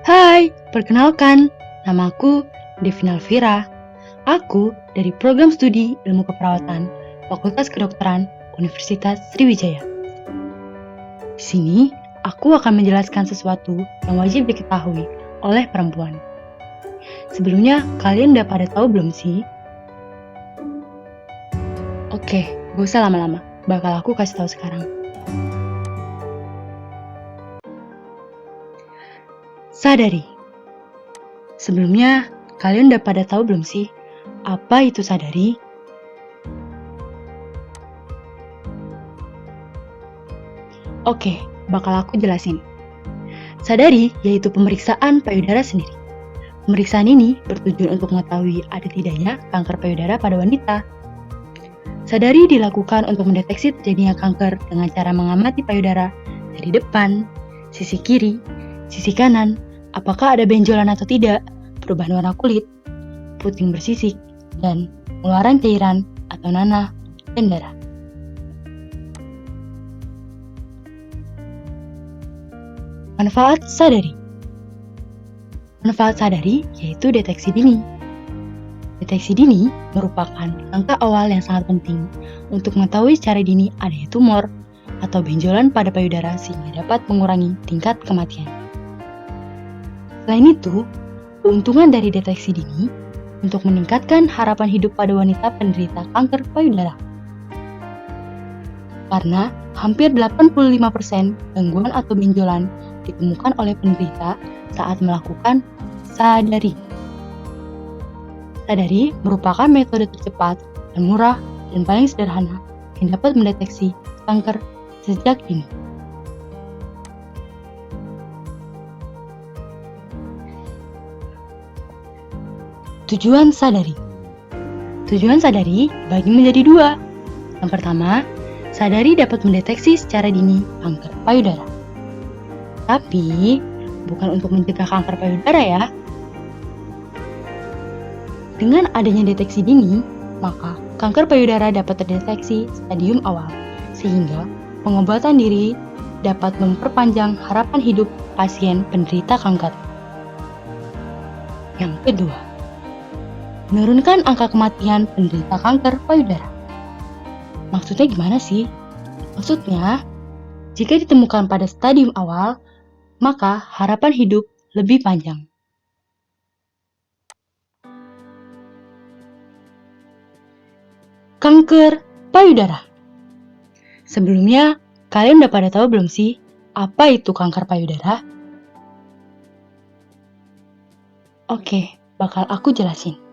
Hai, perkenalkan, namaku Devina Alvira. Aku dari program studi Ilmu Keperawatan, Fakultas Kedokteran, Universitas Sriwijaya. Di sini, aku akan menjelaskan sesuatu yang wajib diketahui oleh perempuan. Sebelumnya, kalian udah pada tahu belum sih? Oke, gak usah lama-lama, bakal aku kasih tahu sekarang. Sadari. Sebelumnya, kalian udah pada tahu belum sih, apa itu sadari? Oke, bakal aku jelasin. Sadari yaitu pemeriksaan payudara sendiri. Pemeriksaan ini bertujuan untuk mengetahui ada tidaknya kanker payudara pada wanita. Sadari dilakukan untuk mendeteksi terjadinya kanker dengan cara mengamati payudara dari depan, sisi kiri, sisi kanan, apakah ada benjolan atau tidak, perubahan warna kulit, puting bersisik, dan pengeluaran cairan atau nanah dan darah. Manfaat sadari. Manfaat sadari yaitu deteksi dini. Deteksi dini merupakan langkah awal yang sangat penting untuk mengetahui secara dini adanya tumor atau benjolan pada payudara sehingga dapat mengurangi tingkat kematian. Selain itu, keuntungan dari deteksi dini untuk meningkatkan harapan hidup pada wanita penderita kanker payudara. Karena hampir 85% gangguan atau benjolan ditemukan oleh penderita saat melakukan sadari. Sadari merupakan metode tercepat dan murah dan paling sederhana yang dapat mendeteksi kanker sejak dini. Tujuan sadari. Tujuan sadari dibagi menjadi dua. Yang pertama, sadari dapat mendeteksi secara dini kanker payudara. Tapi, bukan untuk mencegah kanker payudara ya. Dengan adanya deteksi dini, maka kanker payudara dapat terdeteksi stadium awal, sehingga pengobatan diri dapat memperpanjang harapan hidup pasien penderita kanker. Yang kedua, menurunkan angka kematian penderita kanker payudara. Maksudnya gimana sih? Maksudnya, jika ditemukan pada stadium awal, maka harapan hidup lebih panjang. Kanker payudara. Sebelumnya, kalian udah pada tahu belum sih, apa itu kanker payudara? Oke, bakal aku jelasin.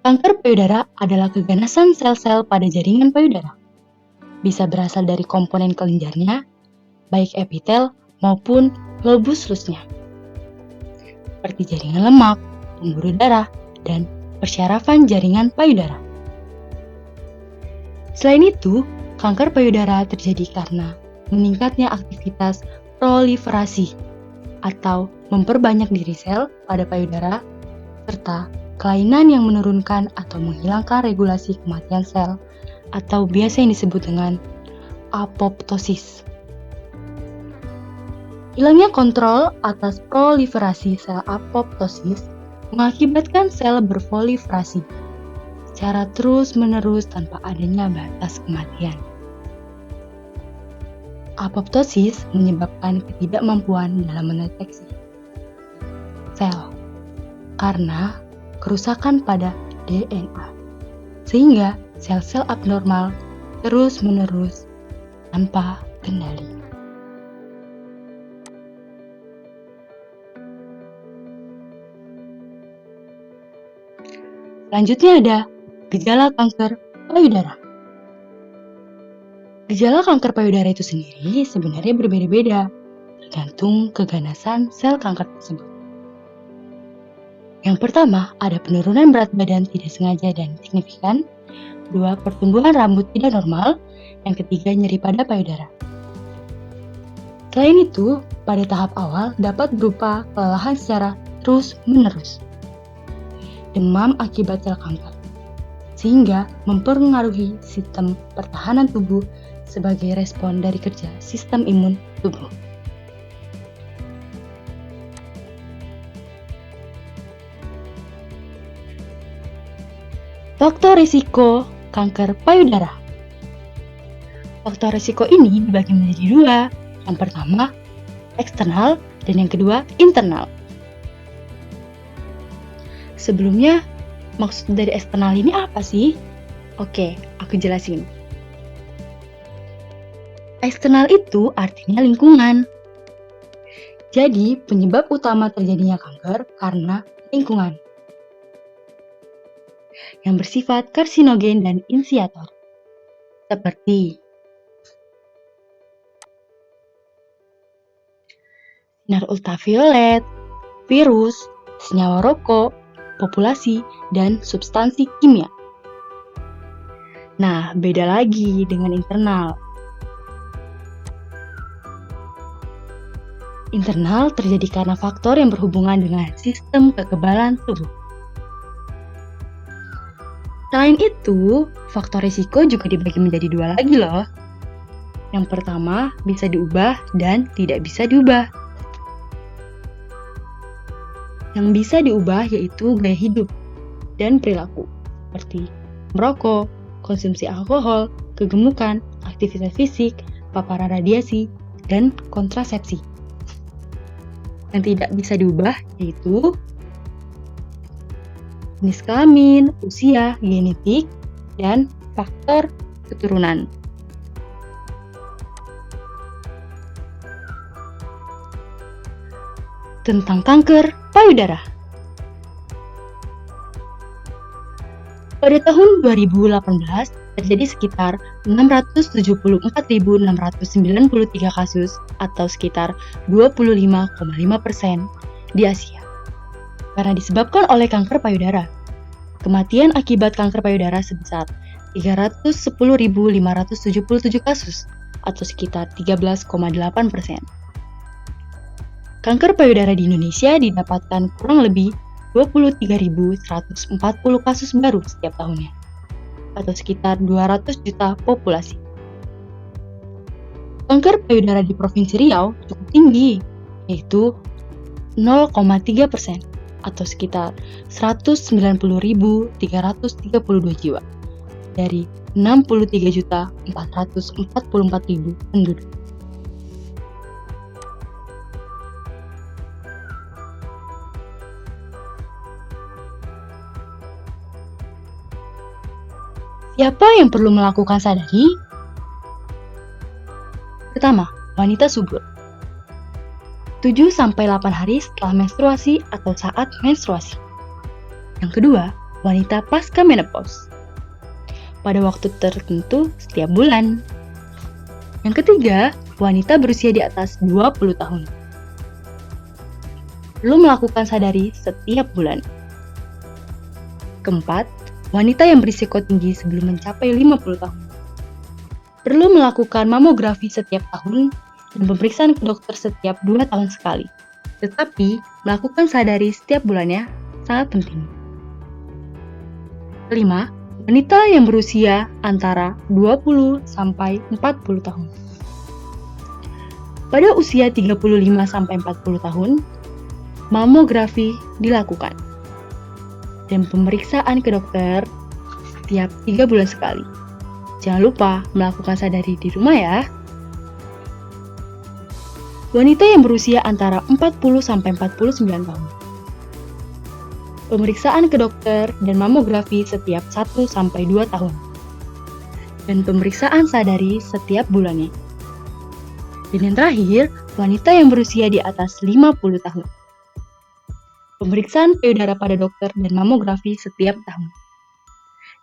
Kanker payudara adalah keganasan sel-sel pada jaringan payudara. Bisa berasal dari komponen kelenjarnya, baik epitel maupun lobus lusnya, seperti jaringan lemak, pembuluh darah, dan persyarafan jaringan payudara. Selain itu, kanker payudara terjadi karena meningkatnya aktivitas proliferasi atau memperbanyak diri sel pada payudara, serta kelainan yang menurunkan atau menghilangkan regulasi kematian sel atau biasa yang disebut dengan apoptosis. Hilangnya kontrol atas proliferasi sel apoptosis mengakibatkan sel berproliferasi secara terus-menerus tanpa adanya batas kematian. Apoptosis menyebabkan ketidakmampuan dalam mendeteksi sel karena kerusakan pada DNA, sehingga sel-sel abnormal terus-menerus tanpa kendali. Selanjutnya ada gejala kanker payudara. Gejala kanker payudara itu sendiri sebenarnya berbeda-beda, tergantung keganasan sel kanker tersebut. Yang pertama, ada penurunan berat badan tidak sengaja dan signifikan. 2. Pertumbuhan rambut tidak normal. Yang ketiga, nyeri pada payudara. Selain itu, pada tahap awal dapat berupa kelelahan secara terus-menerus, demam akibat sel kanker, sehingga mempengaruhi sistem pertahanan tubuh sebagai respon dari kerja sistem imun tubuh. Faktor risiko kanker payudara. Faktor risiko ini dibagi menjadi dua. Yang pertama, eksternal, dan yang kedua, internal. Sebelumnya, maksud dari eksternal ini apa sih? Oke, aku jelasin. Eksternal itu artinya lingkungan. Jadi, penyebab utama terjadinya kanker karena lingkungan yang bersifat karsinogen dan inisiator, seperti sinar ultraviolet, virus, senyawa rokok, populasi, dan substansi kimia. Nah, beda lagi dengan internal. Internal terjadi karena faktor yang berhubungan dengan sistem kekebalan tubuh. Selain itu, faktor risiko juga dibagi menjadi dua lagi loh. Yang pertama, bisa diubah dan tidak bisa diubah. Yang bisa diubah yaitu gaya hidup dan perilaku, seperti merokok, konsumsi alkohol, kegemukan, aktivitas fisik, paparan radiasi, dan kontrasepsi. Yang tidak bisa diubah yaitu jenis kelamin, usia, genetik, dan faktor keturunan. Tentang kanker payudara. Pada tahun 2018, terjadi sekitar 674.693 kasus atau sekitar 25,5% di Asia. Karena disebabkan oleh kanker payudara. Kematian akibat kanker payudara sebesar 310.577 kasus atau sekitar 13,8%. Kanker payudara di Indonesia didapatkan kurang lebih 23.140 kasus baru setiap tahunnya, atau sekitar 200 juta populasi. Kanker payudara di Provinsi Riau cukup tinggi, yaitu 0,3%, atau sekitar 190.332 jiwa, dari 63.444.000 penduduk. Siapa yang perlu melakukan sadari? Pertama, wanita subur. 7-8 hari setelah menstruasi atau saat menstruasi. Yang kedua, wanita pasca menopause. Pada waktu tertentu setiap bulan. Yang ketiga, wanita berusia di atas 20 tahun. Perlu melakukan sadari setiap bulan. Keempat, wanita yang berisiko tinggi sebelum mencapai 50 tahun. Perlu melakukan mamografi setiap tahun dan pemeriksaan ke dokter setiap 2 tahun sekali. Tetapi, melakukan sadari setiap bulannya sangat penting. Kelima, wanita yang berusia antara 20 sampai 40 tahun. Pada usia 35 sampai 40 tahun, mamografi dilakukan dan pemeriksaan ke dokter setiap 3 bulan sekali. Jangan lupa melakukan sadari di rumah ya. Wanita yang berusia antara 40 sampai 49 tahun. Pemeriksaan ke dokter dan mamografi setiap 1 sampai 2 tahun. Dan pemeriksaan sadari setiap bulannya. Dan yang terakhir, wanita yang berusia di atas 50 tahun. Pemeriksaan payudara pada dokter dan mamografi setiap tahun.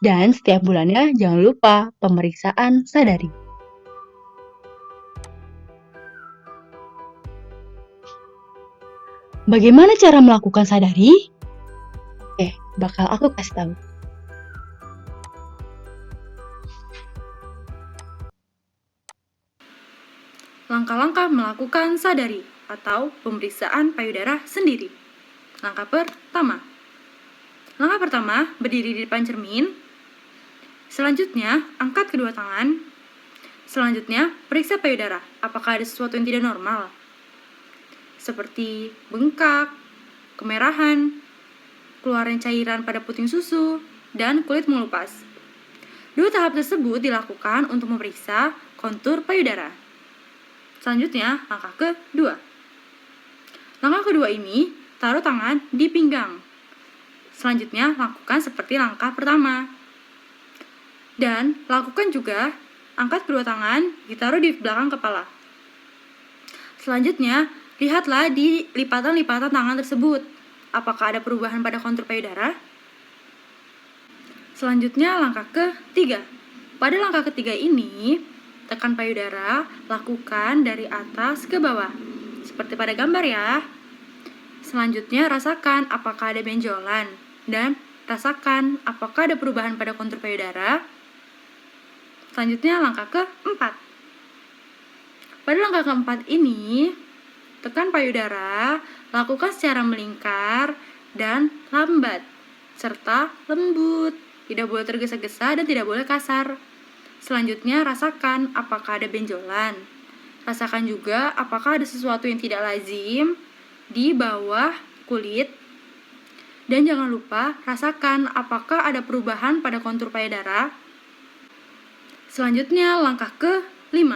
Dan setiap bulannya jangan lupa pemeriksaan sadari. Bagaimana cara melakukan sadari? Oke, bakal aku kasih tahu. Langkah-langkah melakukan sadari atau pemeriksaan payudara sendiri. Langkah pertama, berdiri di depan cermin. Selanjutnya, angkat kedua tangan. Selanjutnya, periksa payudara. Apakah ada sesuatu yang tidak normal? Seperti bengkak, kemerahan, keluaran cairan pada puting susu, dan kulit mengelupas. Dua tahap tersebut dilakukan untuk memeriksa kontur payudara. Selanjutnya, langkah kedua. Langkah kedua ini, taruh tangan di pinggang. Selanjutnya, lakukan seperti langkah pertama. Dan lakukan juga, angkat kedua tangan, ditaruh di belakang kepala. Selanjutnya, lihatlah di lipatan-lipatan tangan tersebut. Apakah ada perubahan pada kontur payudara? Selanjutnya, langkah ketiga. Pada langkah ketiga ini, tekan payudara, lakukan dari atas ke bawah. Seperti pada gambar ya. Selanjutnya, rasakan apakah ada benjolan. Dan rasakan apakah ada perubahan pada kontur payudara. Selanjutnya, langkah keempat. Pada langkah keempat ini, tekan payudara, lakukan secara melingkar dan lambat, serta lembut. Tidak boleh tergesa-gesa dan tidak boleh kasar. Selanjutnya, rasakan apakah ada benjolan. Rasakan juga apakah ada sesuatu yang tidak lazim di bawah kulit. Dan jangan lupa rasakan apakah ada perubahan pada kontur payudara. Selanjutnya, langkah ke-5.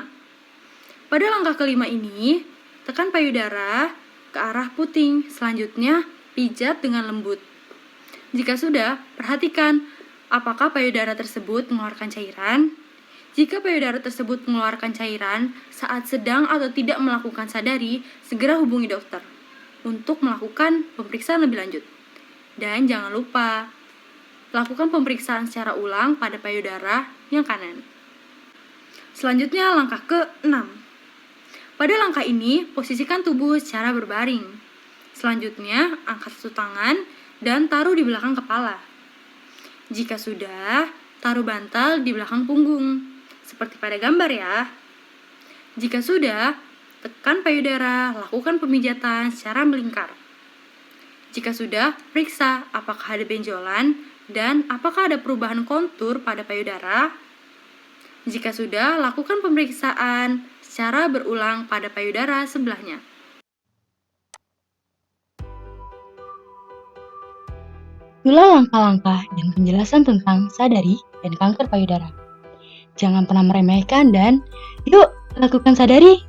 Pada langkah ke-5 ini, tekan payudara ke arah puting. Selanjutnya, pijat dengan lembut. Jika sudah, perhatikan apakah payudara tersebut mengeluarkan cairan. Jika payudara tersebut mengeluarkan cairan saat sedang atau tidak melakukan sadari, segera hubungi dokter untuk melakukan pemeriksaan lebih lanjut. Dan jangan lupa, lakukan pemeriksaan secara ulang pada payudara yang kanan. Selanjutnya, langkah ke-6. Pada langkah ini, posisikan tubuh secara berbaring. Selanjutnya, angkat satu tangan dan taruh di belakang kepala. Jika sudah, taruh bantal di belakang punggung, seperti pada gambar ya. Jika sudah, tekan payudara, lakukan pemijatan secara melingkar. Jika sudah, periksa apakah ada benjolan dan apakah ada perubahan kontur pada payudara. Jika sudah, lakukan pemeriksaan secara berulang pada payudara sebelahnya. Itulah langkah-langkah dan penjelasan tentang sadari dan kanker payudara. Jangan pernah meremehkan dan yuk lakukan sadari.